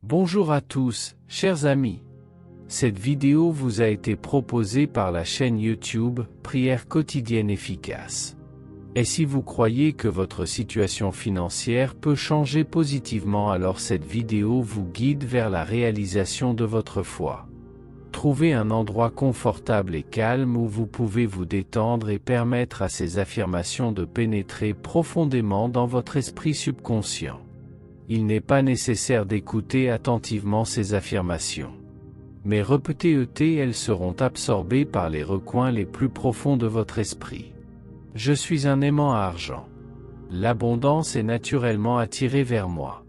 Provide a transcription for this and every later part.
Bonjour à tous, chers amis. Cette vidéo vous a été proposée par la chaîne YouTube Prière quotidienne efficace. Et si vous croyez que votre situation financière peut changer positivement, alors cette vidéo vous guide vers la réalisation de votre foi. Trouvez un endroit confortable et calme où vous pouvez vous détendre et permettre à ces affirmations de pénétrer profondément dans votre esprit subconscient. Il n'est pas nécessaire d'écouter attentivement ces affirmations. Mais répétez-les, elles seront absorbées par les recoins les plus profonds de votre esprit. Je suis un aimant à argent. L'abondance est naturellement attirée vers moi.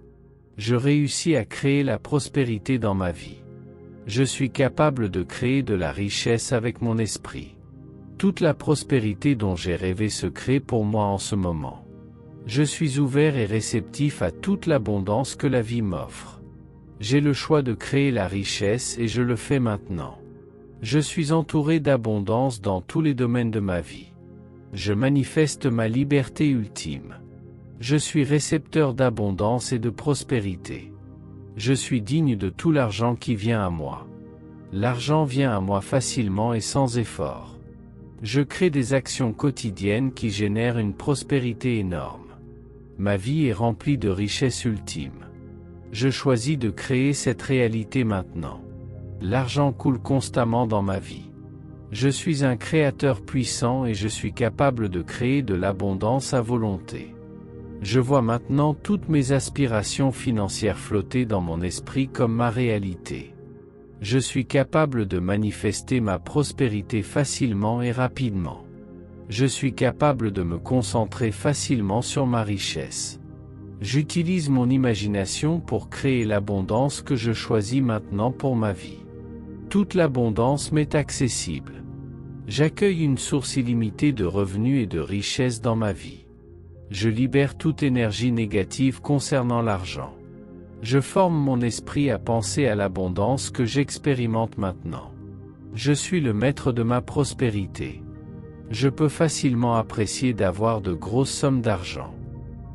Je réussis à créer la prospérité dans ma vie. Je suis capable de créer de la richesse avec mon esprit. Toute la prospérité dont j'ai rêvé se crée pour moi en ce moment. Je suis ouvert et réceptif à toute l'abondance que la vie m'offre. J'ai le choix de créer la richesse et je le fais maintenant. Je suis entouré d'abondance dans tous les domaines de ma vie. Je manifeste ma liberté ultime. Je suis récepteur d'abondance et de prospérité. Je suis digne de tout l'argent qui vient à moi. L'argent vient à moi facilement et sans effort. Je crée des actions quotidiennes qui génèrent une prospérité énorme. Ma vie est remplie de richesses ultimes. Je choisis de créer cette réalité maintenant. L'argent coule constamment dans ma vie. Je suis un créateur puissant et je suis capable de créer de l'abondance à volonté. Je vois maintenant toutes mes aspirations financières flotter dans mon esprit comme ma réalité. Je suis capable de manifester ma prospérité facilement et rapidement. Je suis capable de me concentrer facilement sur ma richesse. J'utilise mon imagination pour créer l'abondance que je choisis maintenant pour ma vie. Toute l'abondance m'est accessible. J'accueille une source illimitée de revenus et de richesses dans ma vie. Je libère toute énergie négative concernant l'argent. Je forme mon esprit à penser à l'abondance que j'expérimente maintenant. Je suis le maître de ma prospérité. Je peux facilement apprécier d'avoir de grosses sommes d'argent.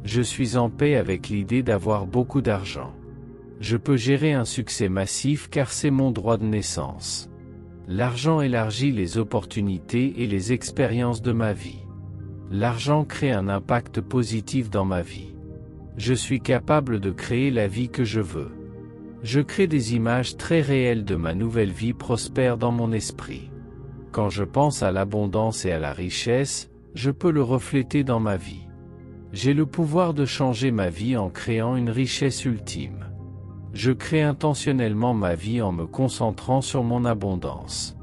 Je suis en paix avec l'idée d'avoir beaucoup d'argent. Je peux gérer un succès massif car c'est mon droit de naissance. L'argent élargit les opportunités et les expériences de ma vie. L'argent crée un impact positif dans ma vie. Je suis capable de créer la vie que je veux. Je crée des images très réelles de ma nouvelle vie prospère dans mon esprit. Quand je pense à l'abondance et à la richesse, je peux le refléter dans ma vie. J'ai le pouvoir de changer ma vie en créant une richesse ultime. Je crée intentionnellement ma vie en me concentrant sur mon abondance.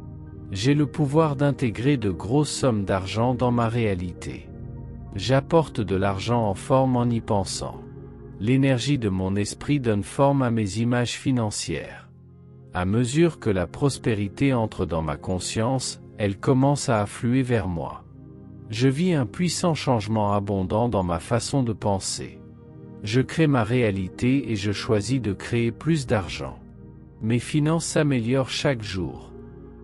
J'ai le pouvoir d'intégrer de grosses sommes d'argent dans ma réalité. J'apporte de l'argent en forme en y pensant. L'énergie de mon esprit donne forme à mes images financières. À mesure que la prospérité entre dans ma conscience, elle commence à affluer vers moi. Je vis un puissant changement abondant dans ma façon de penser. Je crée ma réalité et je choisis de créer plus d'argent. Mes finances s'améliorent chaque jour.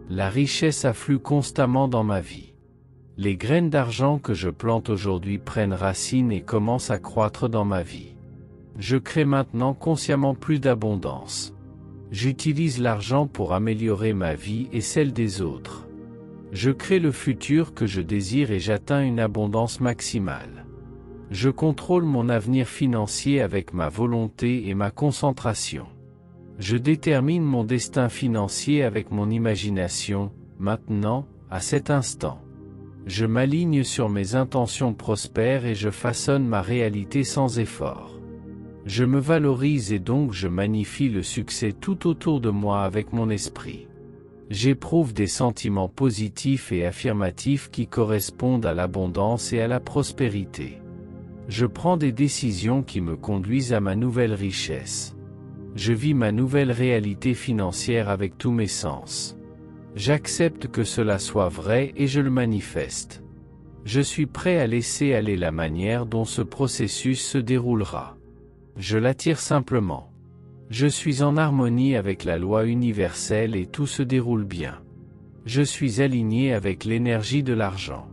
La richesse afflue constamment dans ma vie. Les graines d'argent que je plante aujourd'hui prennent racine et commencent à croître dans ma vie. Je crée maintenant consciemment plus d'abondance. J'utilise l'argent pour améliorer ma vie et celle des autres. Je crée le futur que je désire et j'atteins une abondance maximale. Je contrôle mon avenir financier avec ma volonté et ma concentration. Je détermine mon destin financier avec mon imagination, maintenant, à cet instant. Je m'aligne sur mes intentions prospères et je façonne ma réalité sans effort. Je me valorise et donc je magnifie le succès tout autour de moi avec mon esprit. J'éprouve des sentiments positifs et affirmatifs qui correspondent à l'abondance et à la prospérité. Je prends des décisions qui me conduisent à ma nouvelle richesse. Je vis ma nouvelle réalité financière avec tous mes sens. J'accepte que cela soit vrai et je le manifeste. Je suis prêt à laisser aller la manière dont ce processus se déroulera. Je l'attire simplement. Je suis en harmonie avec la loi universelle et tout se déroule bien. Je suis aligné avec l'énergie de l'argent.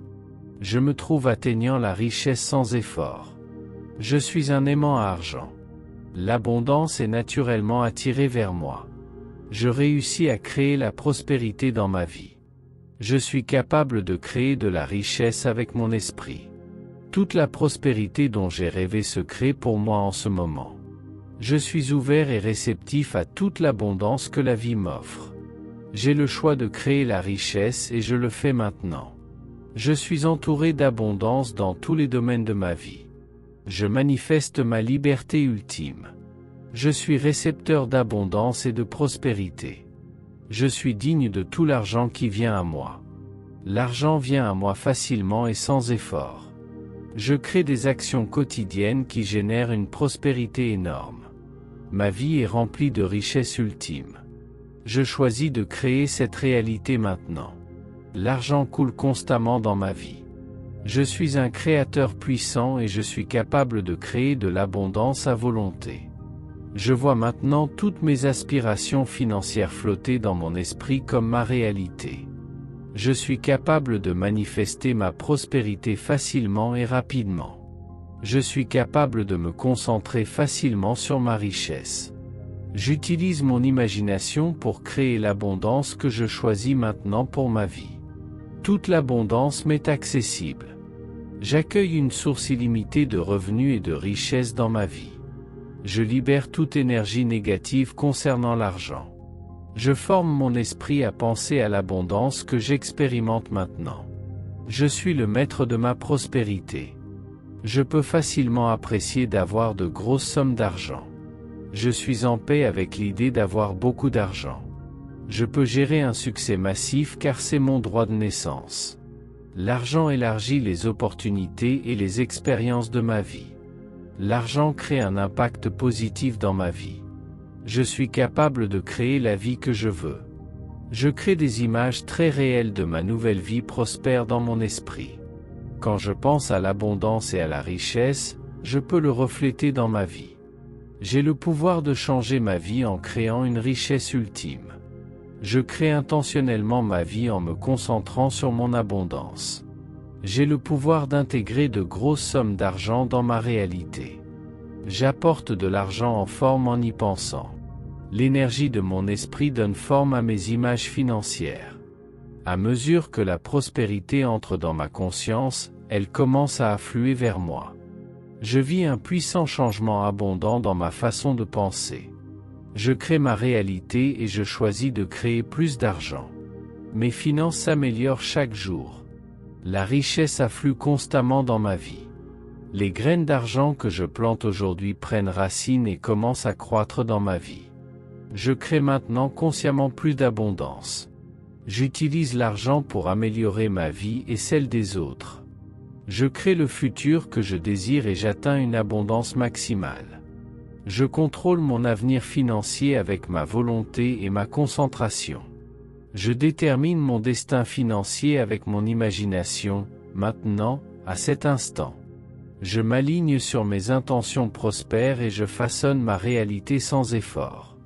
Je me trouve atteignant la richesse sans effort. Je suis un aimant à argent. L'abondance est naturellement attirée vers moi. Je réussis à créer la prospérité dans ma vie. Je suis capable de créer de la richesse avec mon esprit. Toute la prospérité dont j'ai rêvé se crée pour moi en ce moment. Je suis ouvert et réceptif à toute l'abondance que la vie m'offre. J'ai le choix de créer la richesse et je le fais maintenant. Je suis entouré d'abondance dans tous les domaines de ma vie. Je manifeste ma liberté ultime. Je suis récepteur d'abondance et de prospérité. Je suis digne de tout l'argent qui vient à moi. L'argent vient à moi facilement et sans effort. Je crée des actions quotidiennes qui génèrent une prospérité énorme. Ma vie est remplie de richesses ultimes. Je choisis de créer cette réalité maintenant. L'argent coule constamment dans ma vie. Je suis un créateur puissant et je suis capable de créer de l'abondance à volonté. Je vois maintenant toutes mes aspirations financières flotter dans mon esprit comme ma réalité. Je suis capable de manifester ma prospérité facilement et rapidement. Je suis capable de me concentrer facilement sur ma richesse. J'utilise mon imagination pour créer l'abondance que je choisis maintenant pour ma vie. Toute l'abondance m'est accessible. J'accueille une source illimitée de revenus et de richesses dans ma vie. Je libère toute énergie négative concernant l'argent. Je forme mon esprit à penser à l'abondance que j'expérimente maintenant. Je suis le maître de ma prospérité. Je peux facilement apprécier d'avoir de grosses sommes d'argent. Je suis en paix avec l'idée d'avoir beaucoup d'argent. Je peux gérer un succès massif car c'est mon droit de naissance. L'argent élargit les opportunités et les expériences de ma vie. L'argent crée un impact positif dans ma vie. Je suis capable de créer la vie que je veux. Je crée des images très réelles de ma nouvelle vie prospère dans mon esprit. Quand je pense à l'abondance et à la richesse, je peux le refléter dans ma vie. J'ai le pouvoir de changer ma vie en créant une richesse ultime. Je crée intentionnellement ma vie en me concentrant sur mon abondance. J'ai le pouvoir d'intégrer de grosses sommes d'argent dans ma réalité. J'apporte de l'argent en forme en y pensant. L'énergie de mon esprit donne forme à mes images financières. À mesure que la prospérité entre dans ma conscience, elle commence à affluer vers moi. Je vis un puissant changement abondant dans ma façon de penser. Je crée ma réalité et je choisis de créer plus d'argent. Mes finances s'améliorent chaque jour. La richesse afflue constamment dans ma vie. Les graines d'argent que je plante aujourd'hui prennent racine et commencent à croître dans ma vie. Je crée maintenant consciemment plus d'abondance. J'utilise l'argent pour améliorer ma vie et celle des autres. Je crée le futur que je désire et j'atteins une abondance maximale. Je contrôle mon avenir financier avec ma volonté et ma concentration. Je détermine mon destin financier avec mon imagination, maintenant, à cet instant. Je m'aligne sur mes intentions prospères et je façonne ma réalité sans effort.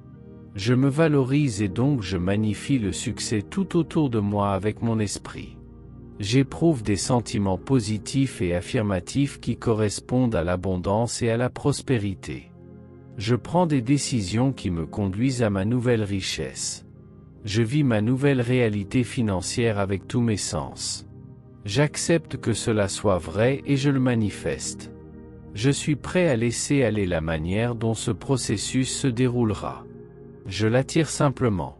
Je me valorise et donc je magnifie le succès tout autour de moi avec mon esprit. J'éprouve des sentiments positifs et affirmatifs qui correspondent à l'abondance et à la prospérité. Je prends des décisions qui me conduisent à ma nouvelle richesse. Je vis ma nouvelle réalité financière avec tous mes sens. J'accepte que cela soit vrai et je le manifeste. Je suis prêt à laisser aller la manière dont ce processus se déroulera. Je l'attire simplement.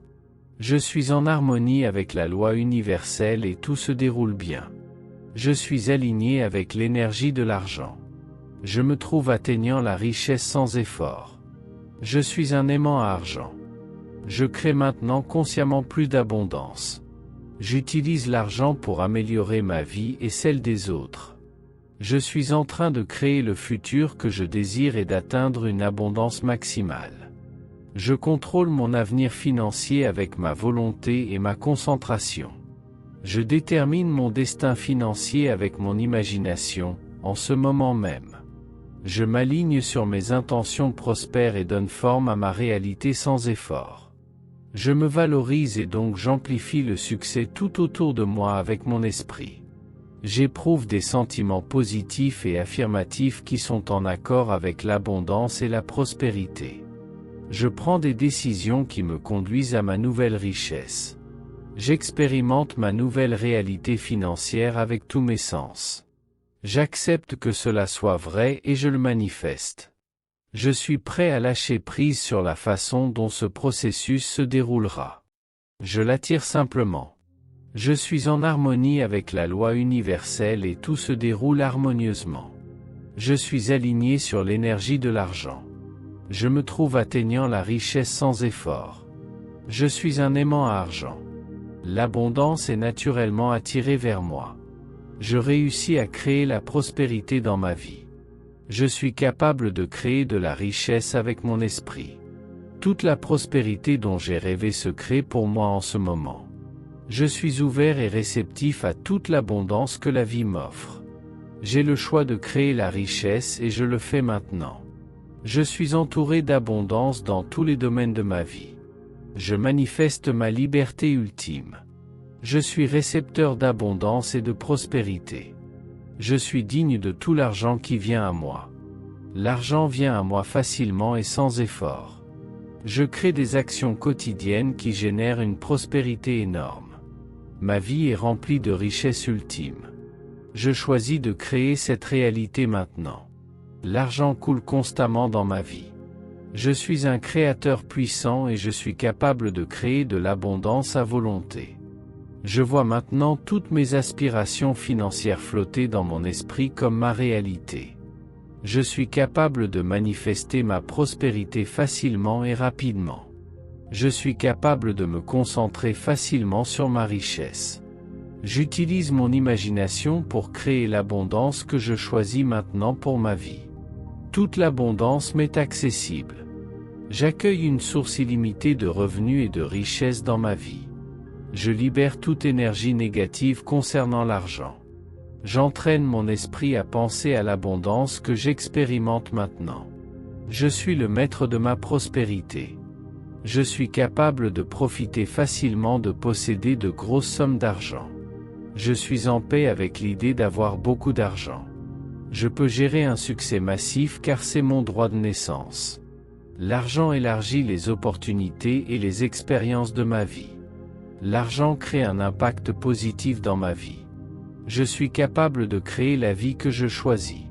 Je suis en harmonie avec la loi universelle et tout se déroule bien. Je suis aligné avec l'énergie de l'argent. Je me trouve atteignant la richesse sans effort. Je suis un aimant à argent. Je crée maintenant consciemment plus d'abondance. J'utilise l'argent pour améliorer ma vie et celle des autres. Je suis en train de créer le futur que je désire et d'atteindre une abondance maximale. Je contrôle mon avenir financier avec ma volonté et ma concentration. Je détermine mon destin financier avec mon imagination, en ce moment même. Je m'aligne sur mes intentions prospères et donne forme à ma réalité sans effort. Je me valorise et donc j'amplifie le succès tout autour de moi avec mon esprit. J'éprouve des sentiments positifs et affirmatifs qui sont en accord avec l'abondance et la prospérité. Je prends des décisions qui me conduisent à ma nouvelle richesse. J'expérimente ma nouvelle réalité financière avec tous mes sens. J'accepte que cela soit vrai et je le manifeste. Je suis prêt à lâcher prise sur la façon dont ce processus se déroulera. Je l'attire simplement. Je suis en harmonie avec la loi universelle et tout se déroule harmonieusement. Je suis aligné sur l'énergie de l'argent. Je me trouve atteignant la richesse sans effort. Je suis un aimant à argent. L'abondance est naturellement attirée vers moi. Je réussis à créer la prospérité dans ma vie. Je suis capable de créer de la richesse avec mon esprit. Toute la prospérité dont j'ai rêvé se crée pour moi en ce moment. Je suis ouvert et réceptif à toute l'abondance que la vie m'offre. J'ai le choix de créer la richesse et je le fais maintenant. Je suis entouré d'abondance dans tous les domaines de ma vie. Je manifeste ma liberté ultime. Je suis récepteur d'abondance et de prospérité. Je suis digne de tout l'argent qui vient à moi. L'argent vient à moi facilement et sans effort. Je crée des actions quotidiennes qui génèrent une prospérité énorme. Ma vie est remplie de richesses ultimes. Je choisis de créer cette réalité maintenant. L'argent coule constamment dans ma vie. Je suis un créateur puissant et je suis capable de créer de l'abondance à volonté. Je vois maintenant toutes mes aspirations financières flotter dans mon esprit comme ma réalité. Je suis capable de manifester ma prospérité facilement et rapidement. Je suis capable de me concentrer facilement sur ma richesse. J'utilise mon imagination pour créer l'abondance que je choisis maintenant pour ma vie. Toute l'abondance m'est accessible. J'accueille une source illimitée de revenus et de richesses dans ma vie. Je libère toute énergie négative concernant l'argent. J'entraîne mon esprit à penser à l'abondance que j'expérimente maintenant. Je suis le maître de ma prospérité. Je suis capable de profiter facilement de posséder de grosses sommes d'argent. Je suis en paix avec l'idée d'avoir beaucoup d'argent. Je peux gérer un succès massif car c'est mon droit de naissance. L'argent élargit les opportunités et les expériences de ma vie. L'argent crée un impact positif dans ma vie. Je suis capable de créer la vie que je choisis.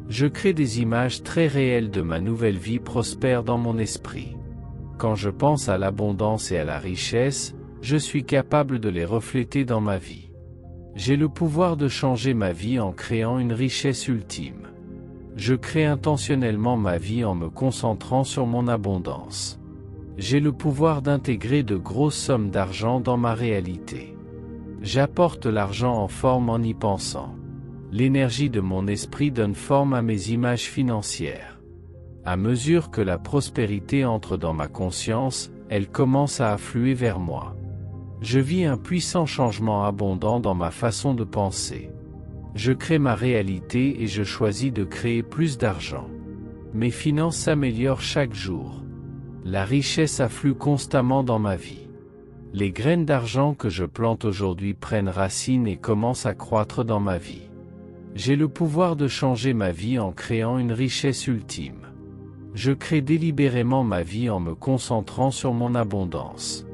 Je crée des images très réelles de ma nouvelle vie prospère dans mon esprit. Quand je pense à l'abondance et à la richesse, je suis capable de les refléter dans ma vie. J'ai le pouvoir de changer ma vie en créant une richesse ultime. Je crée intentionnellement ma vie en me concentrant sur mon abondance. J'ai le pouvoir d'intégrer de grosses sommes d'argent dans ma réalité. J'apporte l'argent en forme en y pensant. L'énergie de mon esprit donne forme à mes images financières. À mesure que la prospérité entre dans ma conscience, elle commence à affluer vers moi. Je vis un puissant changement abondant dans ma façon de penser. Je crée ma réalité et je choisis de créer plus d'argent. Mes finances s'améliorent chaque jour. La richesse afflue constamment dans ma vie. Les graines d'argent que je plante aujourd'hui prennent racine et commencent à croître dans ma vie. J'ai le pouvoir de changer ma vie en créant une richesse ultime. Je crée délibérément ma vie en me concentrant sur mon abondance.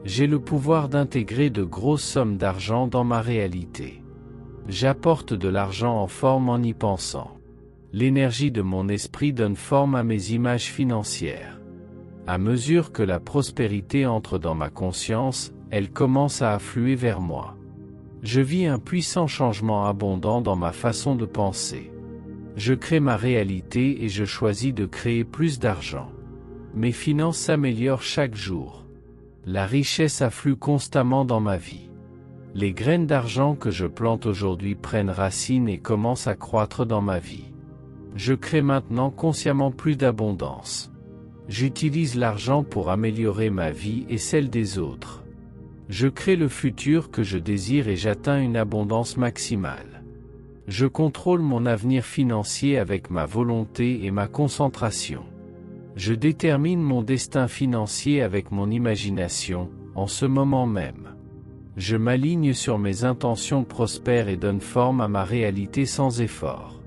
J'ai le pouvoir d'intégrer de grosses sommes d'argent dans ma réalité. J'apporte de l'argent en forme en y pensant. L'énergie de mon esprit donne forme à mes images financières. À mesure que la prospérité entre dans ma conscience, elle commence à affluer vers moi. Je vis un puissant changement abondant dans ma façon de penser. Je crée ma réalité et je choisis de créer plus d'argent. Mes finances s'améliorent chaque jour. La richesse afflue constamment dans ma vie. Les graines d'argent que je plante aujourd'hui prennent racine et commencent à croître dans ma vie. Je crée maintenant consciemment plus d'abondance. J'utilise l'argent pour améliorer ma vie et celle des autres. Je crée le futur que je désire et j'atteins une abondance maximale. Je contrôle mon avenir financier avec ma volonté et ma concentration. Je détermine mon destin financier avec mon imagination, en ce moment même. Je m'aligne sur mes intentions prospères et donne forme à ma réalité sans effort.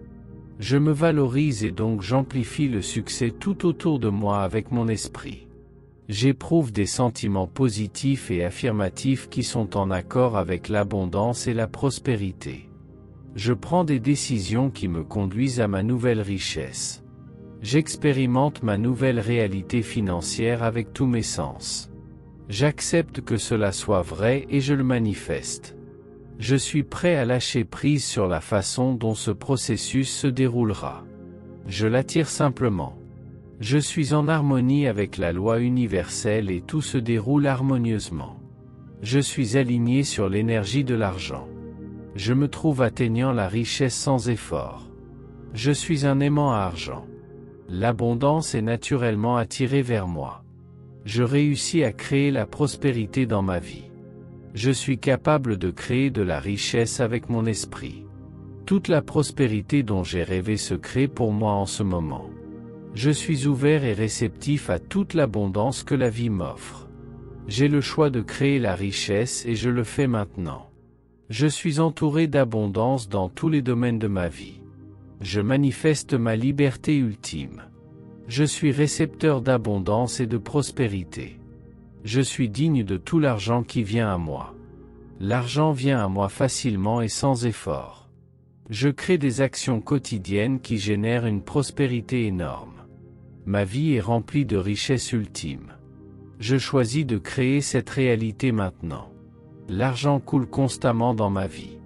Je me valorise et donc j'amplifie le succès tout autour de moi avec mon esprit. J'éprouve des sentiments positifs et affirmatifs qui sont en accord avec l'abondance et la prospérité. Je prends des décisions qui me conduisent à ma nouvelle richesse. J'expérimente ma nouvelle réalité financière avec tous mes sens. J'accepte que cela soit vrai et je le manifeste. Je suis prêt à lâcher prise sur la façon dont ce processus se déroulera. Je l'attire simplement. Je suis en harmonie avec la loi universelle et tout se déroule harmonieusement. Je suis aligné sur l'énergie de l'argent. Je me trouve atteignant la richesse sans effort. Je suis un aimant à argent. L'abondance est naturellement attirée vers moi. Je réussis à créer la prospérité dans ma vie. Je suis capable de créer de la richesse avec mon esprit. Toute la prospérité dont j'ai rêvé se crée pour moi en ce moment. Je suis ouvert et réceptif à toute l'abondance que la vie m'offre. J'ai le choix de créer la richesse et je le fais maintenant. Je suis entouré d'abondance dans tous les domaines de ma vie. Je manifeste ma liberté ultime. Je suis récepteur d'abondance et de prospérité. Je suis digne de tout l'argent qui vient à moi. L'argent vient à moi facilement et sans effort. Je crée des actions quotidiennes qui génèrent une prospérité énorme. Ma vie est remplie de richesses ultimes. Je choisis de créer cette réalité maintenant. L'argent coule constamment dans ma vie.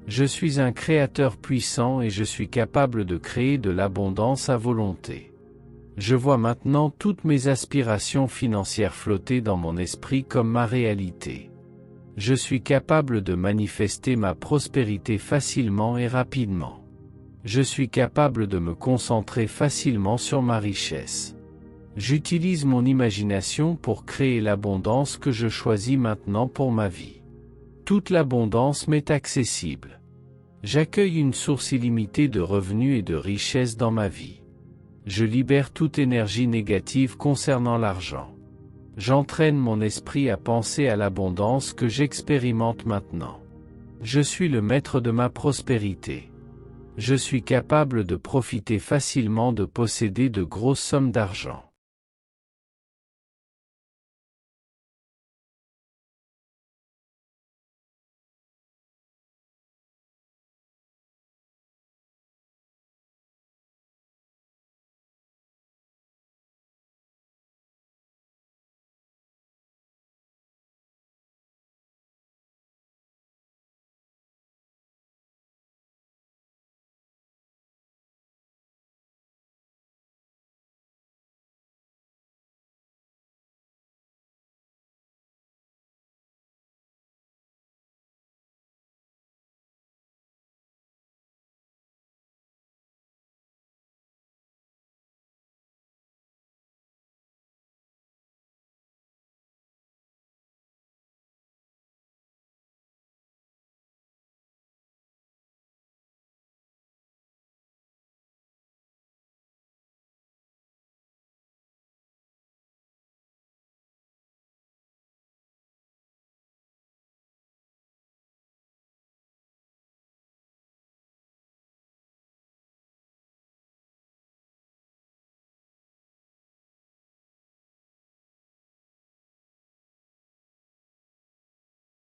Je suis un créateur puissant et je suis capable de créer de l'abondance à volonté. Je vois maintenant toutes mes aspirations financières flotter dans mon esprit comme ma réalité. Je suis capable de manifester ma prospérité facilement et rapidement. Je suis capable de me concentrer facilement sur ma richesse. J'utilise mon imagination pour créer l'abondance que je choisis maintenant pour ma vie. Toute l'abondance m'est accessible. J'accueille une source illimitée de revenus et de richesses dans ma vie. Je libère toute énergie négative concernant l'argent. J'entraîne mon esprit à penser à l'abondance que j'expérimente maintenant. Je suis le maître de ma prospérité. Je suis capable de profiter facilement de posséder de grosses sommes d'argent.